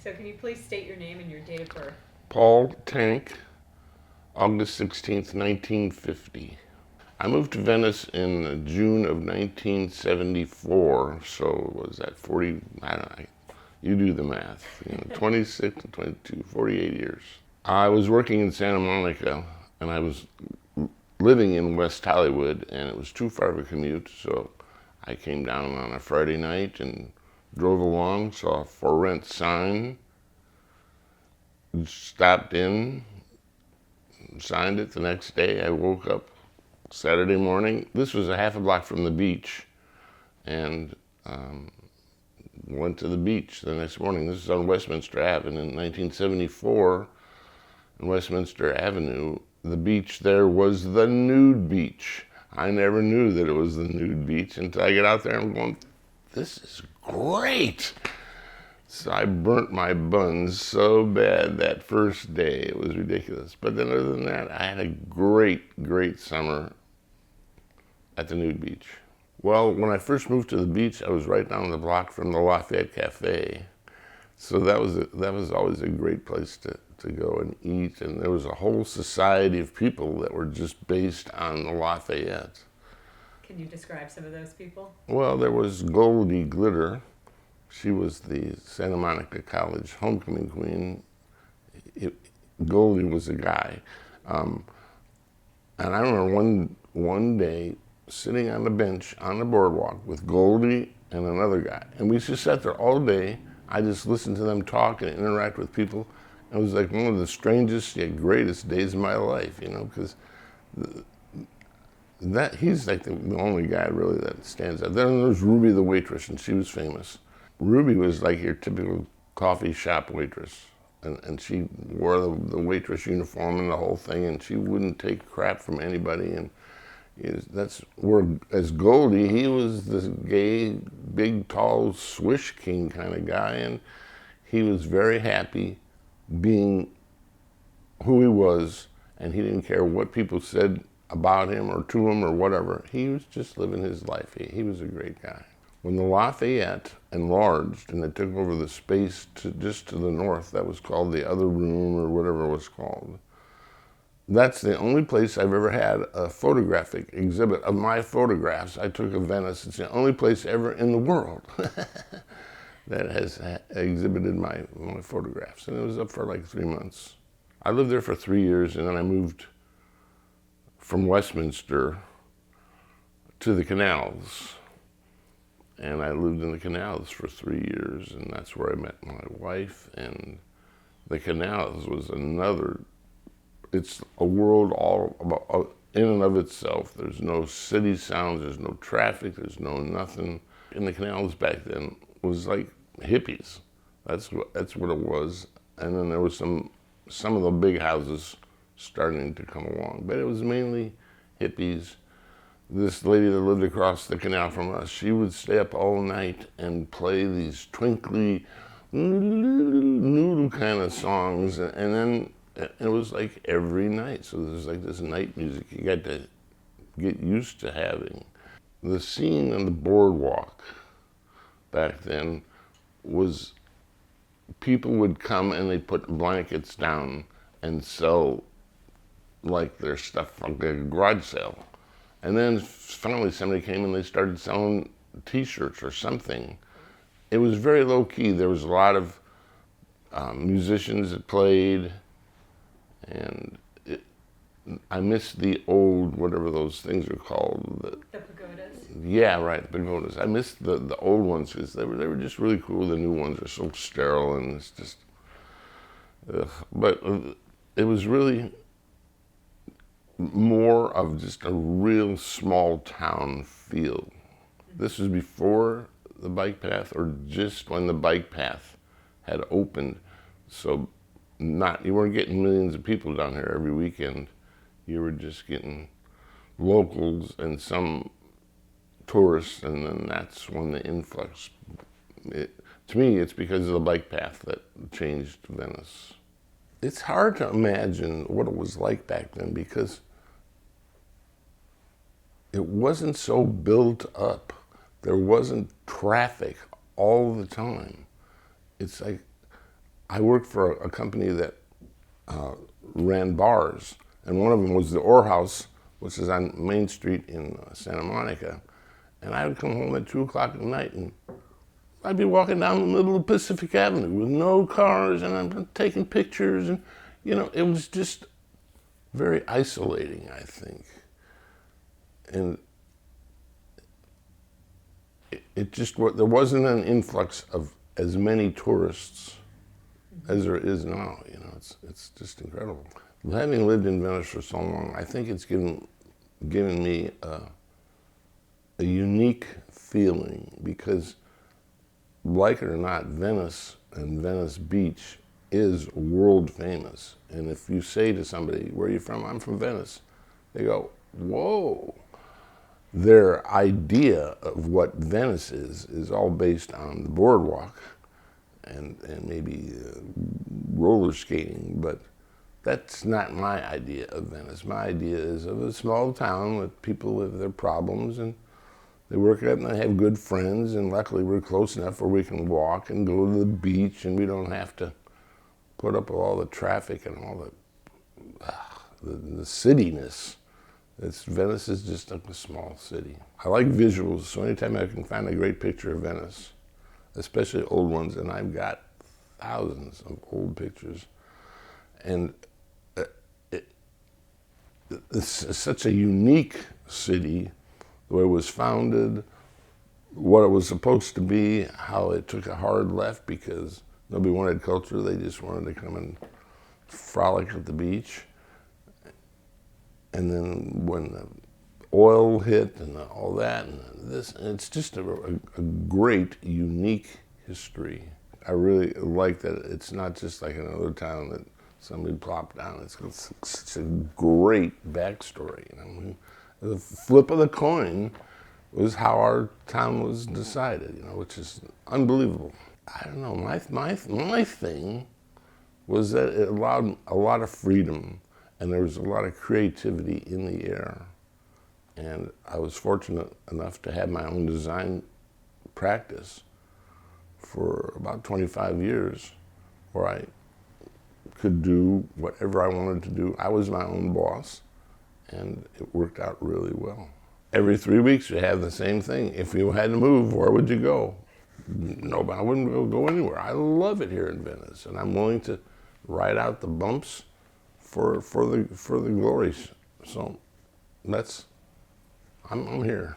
So can you please state your name and your date of birth? Paul Tanck, August 16th, 1950. I moved to Venice in June of 1974, so was that 40, I don't know, you do the math, 26 to 22, 48 years. I was working in Santa Monica, and I was living in West Hollywood, and it was too far of a commute, so I came down on a Friday night and drove along, saw a for rent sign, stopped in, signed it. The next day I woke up Saturday morning. This was a half a block from the beach, and went to the beach the next morning. This is on Westminster Ave, and in 1974, on Westminster Avenue, the beach there was the nude beach. I never knew that it was the nude beach until I get out there and I'm going, this is great. So I burnt my buns so bad that first day. It was ridiculous. But then other than that, I had a great, great summer at the nude beach. Well, when I first moved to the beach, I was right down the block from the Lafayette Cafe. So that was always a great place to go and eat. And there was a whole society of people that were just based on the Lafayette. Can you describe some of those people? Well, there was Goldie Glitter. She was the Santa Monica College homecoming queen. Goldie was a guy. And I remember one day sitting on the bench on the boardwalk with Goldie and another guy. And we just sat there all day. I just listened to them talk and interact with people. It was like one of the strangest yet greatest days of my life, because he's like the only guy really that stands out. Then there's Ruby the waitress, and she was famous. Ruby was like your typical coffee shop waitress. And she wore the waitress uniform and the whole thing, and she wouldn't take crap from anybody. And that's where, as Goldie, he was this gay, big, tall, swish king kind of guy, and he was very happy being who he was, and he didn't care what people said about him or to him or whatever. He was just living his life. He was a great guy. When the Lafayette enlarged and it took over the space just to the north, that was called the other room or whatever it was called. That's the only place I've ever had a photographic exhibit of my photographs I took of Venice. It's the only place ever in the world that has exhibited my photographs. And it was up for like 3 months. I lived there for 3 years, and then I moved from Westminster to the canals. And I lived in the canals for 3 years, and that's where I met my wife. And the canals was it's a world all about, in and of itself. There's no city sounds, there's no traffic, there's no nothing. And the canals back then was like hippies. That's what it was. And then there was some of the big houses starting to come along, but it was mainly hippies. This lady that lived across the canal from us, she would stay up all night and play these twinkly noodle kind of songs, and then it was like every night. So there's like this night music you got to get used to having. The scene on the boardwalk back then was people would come and they'd put blankets down and sell like their stuff from a garage sale. And then finally somebody came and they started selling t-shirts or something. It was very low key. There was a lot of musicians that played, and I miss the old, whatever those things are called. The pagodas? Yeah, right, the pagodas. I miss the old ones because they were just really cool. The new ones are so sterile and it's just, ugh. But it was really more of just a real small town feel. This was before the bike path, or just when the bike path had opened. So you weren't getting millions of people down here every weekend. You were just getting locals and some tourists, and then that's when the influx. To me, it's because of the bike path that changed Venice. It's hard to imagine what it was like back then because it wasn't so built up. There wasn't traffic all the time. It's like I worked for a company that ran bars, and one of them was the Ore House, which is on Main Street in Santa Monica. And I would come home at 2 o'clock at night, and I'd be walking down the middle of Pacific Avenue with no cars, and I'm taking pictures, and it was just very isolating, I think. And it just, there wasn't an influx of as many tourists as there is now. It's just incredible. Having lived in Venice for so long, I think it's given me a unique feeling, because, like it or not, Venice and Venice Beach is world famous. And if you say to somebody, "Where are you from?" "I'm from Venice," they go, "Whoa." Their idea of what Venice is all based on the boardwalk and maybe roller skating, but that's not my idea of Venice. My idea is of a small town with people with their problems, and they work it up, and they have good friends, and luckily we're close enough where we can walk and go to the beach, and we don't have to put up with all the traffic and all the cityness. Venice is just like a small city. I like visuals, so anytime I can find a great picture of Venice, especially old ones, and I've got thousands of old pictures, and it's such a unique city, the way it was founded, what it was supposed to be, how it took a hard left because nobody wanted culture, they just wanted to come and frolic at the beach. And then when the oil hit and all that, and it's just a great, unique history. I really like that it's not just like another town that somebody plopped down. It's got such a great backstory. The flip of the coin was how our town was decided, which is unbelievable. I don't know, my thing was that it allowed a lot of freedom, and there was a lot of creativity in the air. And I was fortunate enough to have my own design practice for about 25 years, where I could do whatever I wanted to do. I was my own boss, and it worked out really well. Every 3 weeks you have the same thing. If you had to move, where would you go? No, I wouldn't go anywhere. I love it here in Venice, and I'm willing to ride out the bumps for the glories. So I'm here.